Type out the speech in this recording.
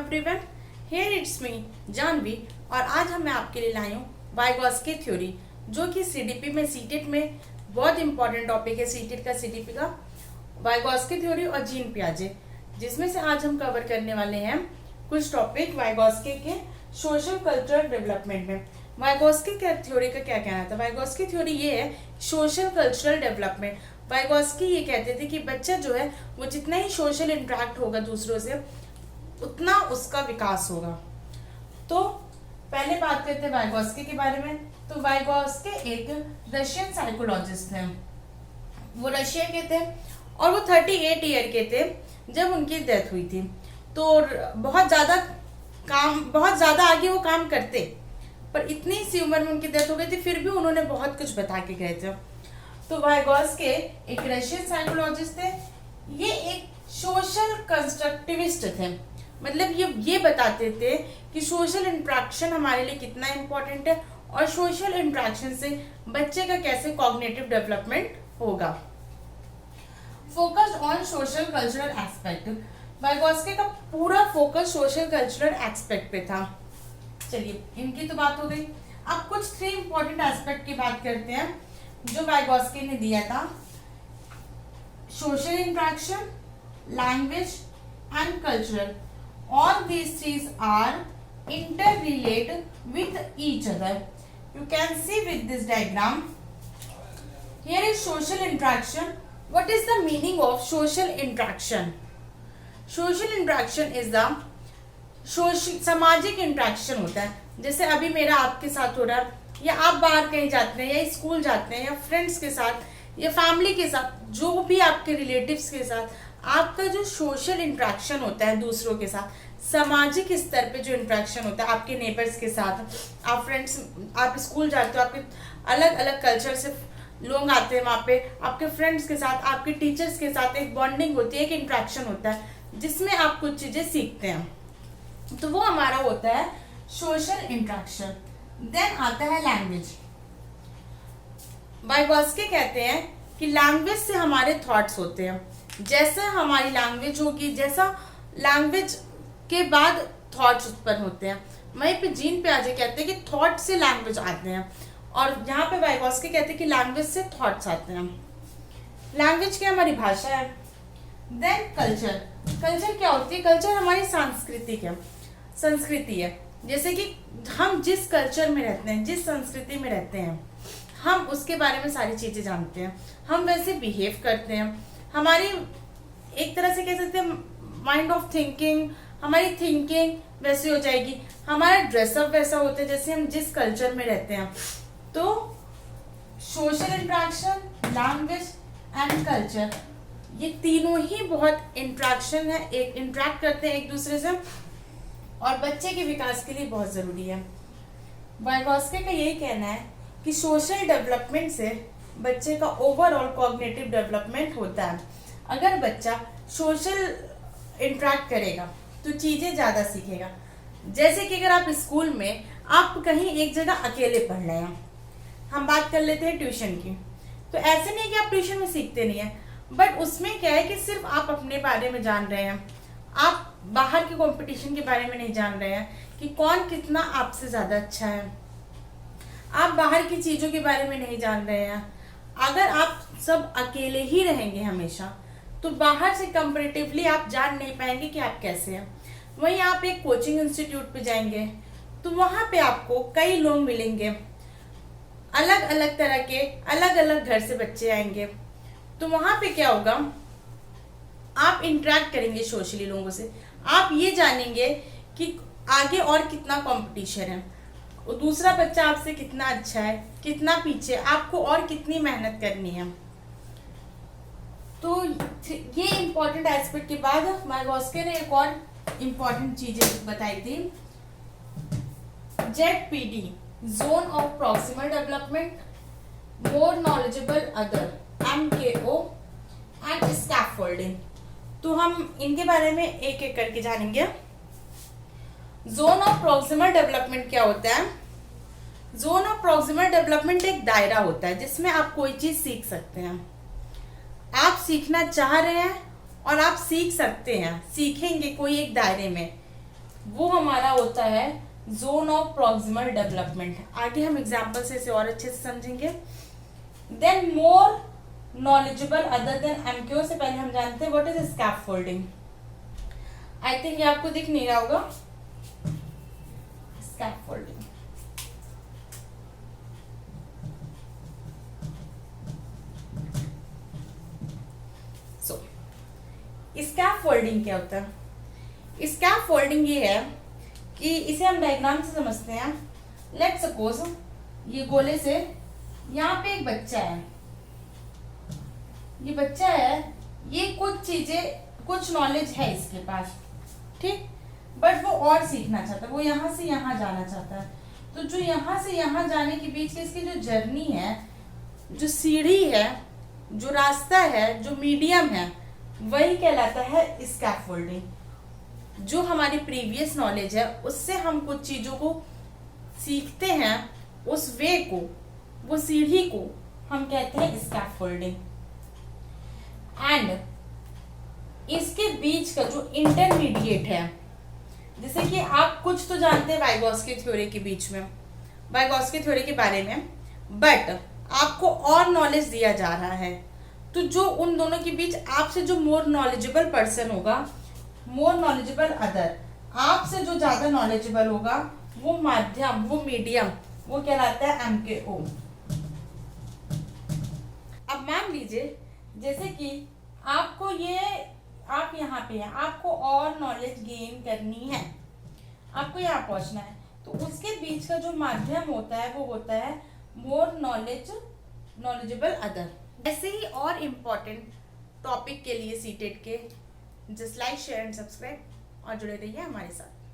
Everyone, here it's me Janhvi और आज मैं आपके लिए लाई हूँ वाइगॉस्की थ्योरी, जो कि सीडीपी में सीटेट में बहुत इंपॉर्टेंट टॉपिक है। सीटेट का सीडीपी का वाइगॉस्की थ्योरी और जीन पियाजे, जिसमें से आज हम कवर करने वाले हैं कुछ टॉपिक वाइगॉस्की के सोशल कल्चरल डेवलपमेंट में। वाइगॉस्की थ्योरी का क्या कहना था? वाइगॉस्की थ्योरी ये है सोशल कल्चरल डेवलपमेंट। वाइगॉस्की ये कहते थे कि बच्चा जो है वो जितना ही सोशल इंटरेक्ट होगा दूसरों से, उतना उसका विकास होगा। तो पहले बात करते हैं वाइगॉस्की के बारे में। तो वाइगॉस्की एक रशियन साइकोलॉजिस्ट हैं। वो रशिया के थे और वो 38 ईयर के थे जब उनकी डेथ हुई थी। तो बहुत ज़्यादा आगे वो काम करते, पर इतनी सी उम्र में उनकी डेथ हो गई थी, फिर भी उन्होंने बहुत कुछ बता के गए थे। तो वाइगॉस्की एक रशियन साइकोलॉजिस्ट थे। ये एक सोशल कंस्ट्रक्टिविस्ट थे, मतलब ये बताते थे कि सोशल इंटरेक्शन हमारे लिए कितना इम्पोर्टेंट है और सोशल इंटरेक्शन से बच्चे का कैसे कॉग्निटिव डेवलपमेंट होगा। Focused on social cultural aspect, Vygotsky का पूरा फोकस सोशल कल्चरल एस्पेक्ट पे था। चलिए, इनकी तो बात हो गई। अब कुछ 3 इंपॉर्टेंट एस्पेक्ट की बात करते हैं जो वाइगॉस्की ने दिया था। Social interaction, language and cultural, all these things are interrelated with each other. You can see with this diagram. Here is social interaction. What is the meaning of social interaction? Social interaction is the सामाजिक interaction होता है। जैसे अभी मेरा आपके साथ हो रहा है, या आप बाहर कहीं जाते हैं, या स्कूल जाते हैं, या फ्रेंड्स के साथ, या फैमिली के साथ, जो भी आपके रिलेटिव्स के साथ आपका जो सोशल इंट्रैक्शन होता है दूसरों के साथ, सामाजिक स्तर पे जो इंट्रैक्शन होता है आपके नेबर्स के साथ, आप फ्रेंड्स, आप स्कूल जाते हो, आपके अलग अलग कल्चर से लोग आते हैं वहाँ पे, आपके फ्रेंड्स के साथ, आपके टीचर्स के साथ एक बॉन्डिंग होती है, एक इंट्रैक्शन होता है जिसमें आप कुछ चीज़ें सीखते हैं। तो वो हमारा होता है सोशल इंट्रैक्शन। देन आता है लैंग्वेज। वाइगॉस्की कहते हैं कि लैंग्वेज से हमारे थॉट्स होते हैं। जैसा हमारी लैंग्वेज होगी, जैसा लैंग्वेज के बाद थॉट्स उत्पन्न होते हैं। वहीं पे जीन पियाजे कहते हैं कि थॉट से लैंग्वेज आते हैं, और यहाँ पे वाइगॉस्की कहते हैं कि लैंग्वेज से थॉट्स आते हैं। लैंग्वेज क्या? हमारी भाषा है। Then culture. कल्चर क्या होती है? कल्चर हमारी संस्कृति है। जैसे कि हम जिस कल्चर में रहते हैं, जिस संस्कृति में रहते हैं, हम उसके बारे में सारी चीज़ें जानते हैं, हम वैसे बिहेव करते हैं। हमारी एक तरह से कह सकते हैं माइंड ऑफ थिंकिंग, हमारी थिंकिंग वैसी हो जाएगी, हमारा ड्रेसअप वैसा होता है जैसे हम जिस कल्चर में रहते हैं। तो social interaction, language and culture, ये तीनों ही बहुत इंट्रैक्शन है, एक इंट्रैक्ट करते हैं एक दूसरे से, और बच्चे के विकास के लिए बहुत ज़रूरी है। वाइगॉस्की का यही कहना है कि सोशल डेवलपमेंट से बच्चे का ओवरऑल कॉग्निटिव डेवलपमेंट होता है। अगर बच्चा सोशल इंटरेक्ट करेगा तो चीज़ें ज़्यादा सीखेगा। जैसे कि अगर आप स्कूल में आप कहीं एक जगह अकेले पढ़ रहे हैं, हम बात कर लेते हैं ट्यूशन की, तो ऐसे नहीं कि आप ट्यूशन में सीखते नहीं हैं, बट उसमें क्या है कि सिर्फ आप अपने बारे में जान रहे हैं, आप बाहर के कंपटीशन के बारे में नहीं जान रहे हैं कि कौन कितना आपसे ज़्यादा अच्छा है, आप बाहर की चीज़ों के बारे में नहीं जान रहे हैं। अगर आप सब अकेले ही रहेंगे हमेशा, तो बाहर से कंपैरेटिवली आप जान नहीं पाएंगे कि आप कैसे हैं। वहीं आप एक कोचिंग इंस्टीट्यूट पे जाएंगे तो वहाँ पे आपको कई लोग मिलेंगे, अलग अलग तरह के, अलग अलग घर से बच्चे आएंगे। तो वहाँ पे क्या होगा, आप इंटरेक्ट करेंगे सोशली लोगों से, आप ये जानेंगे कि आगे और कितना कंपटीशन है, और दूसरा बच्चा आपसे कितना अच्छा है, कितना पीछे, आपको और कितनी मेहनत करनी है। तो ये इम्पोर्टेंट एस्पेक्ट के बाद वाइगॉस्की ने एक और इम्पोर्टेंट चीजें बताई थी। ZPD, zone of proximal development, more knowledgeable other, MKO and scaffolding. तो हम इनके बारे में एक एक करके जानेंगे। जोन ऑफ प्रॉक्सिमल डेवलपमेंट क्या होता है? जोन ऑफ प्रॉक्सिमल डेवलपमेंट एक दायरा होता है जिसमें आप कोई चीज सीख सकते हैं। आप सीखना चाह रहे हैं और आप सीख सकते हैं, सीखेंगे कोई एक दायरे में। वो हमारा होता है जोन ऑफ प्रॉक्सिमल डेवलपमेंट। आगे हम एग्जाम्पल से इसे और अच्छे से समझेंगे। Then more knowledgeable other than MQ से पहले हम जानते हैं what is scaffolding. I think ये आपको दिख नहीं रहा होगा, स्कैफोल्डिंग। सो स्कैफोल्डिंग क्या होता है? स्कैफोल्डिंग ये है कि इसे हम डायग्राम से समझते हैं। लेट्स सपोज ये गोले से यहाँ पे एक बच्चा है, ये बच्चा है, ये कुछ चीजें कुछ नॉलेज है इसके पास, ठीक, बट वो और सीखना चाहता है, वो यहाँ से यहाँ जाना चाहता है। तो जो यहाँ से यहाँ जाने के बीच की इसकी जो जर्नी है, जो सीढ़ी है, जो रास्ता है, जो मीडियम है, वही कहलाता है स्कैफोल्डिंग। जो हमारी प्रीवियस नॉलेज है उससे हम कुछ चीज़ों को सीखते हैं, उस वे को, वो सीढ़ी को हम कहते हैं स्कैफोल्डिंग। एंड इसके बीच का जो इंटरमीडिएट है, जैसे कि आप कुछ तो जानते हैं वाइगॉस्की थ्योरी के बीच में, वाइगॉस्की थ्योरी के बारे में, बट आपको और नॉलेज दिया जा रहा है, तो जो उन दोनों के बीच आपसे जो मोर नॉलेजेबल पर्सन होगा, मोर नॉलेजेबल अदर, आपसे जो ज़्यादा नॉलेजेबल होगा, वो माध्यम, वो मीडियम, वो कहलाता है MKO। अब मान लीजिए जैसे कि आपको ये, आप यहाँ पे हैं, आपको और नॉलेज गेन करनी है, आपको यहाँ पहुँचना है, तो उसके बीच का जो माध्यम होता है वो होता है मोर नॉलेजेबल अदर। ऐसे ही और इम्पोर्टेंट टॉपिक के लिए सीटेट के just like share and subscribe और जुड़े रहिए हमारे साथ।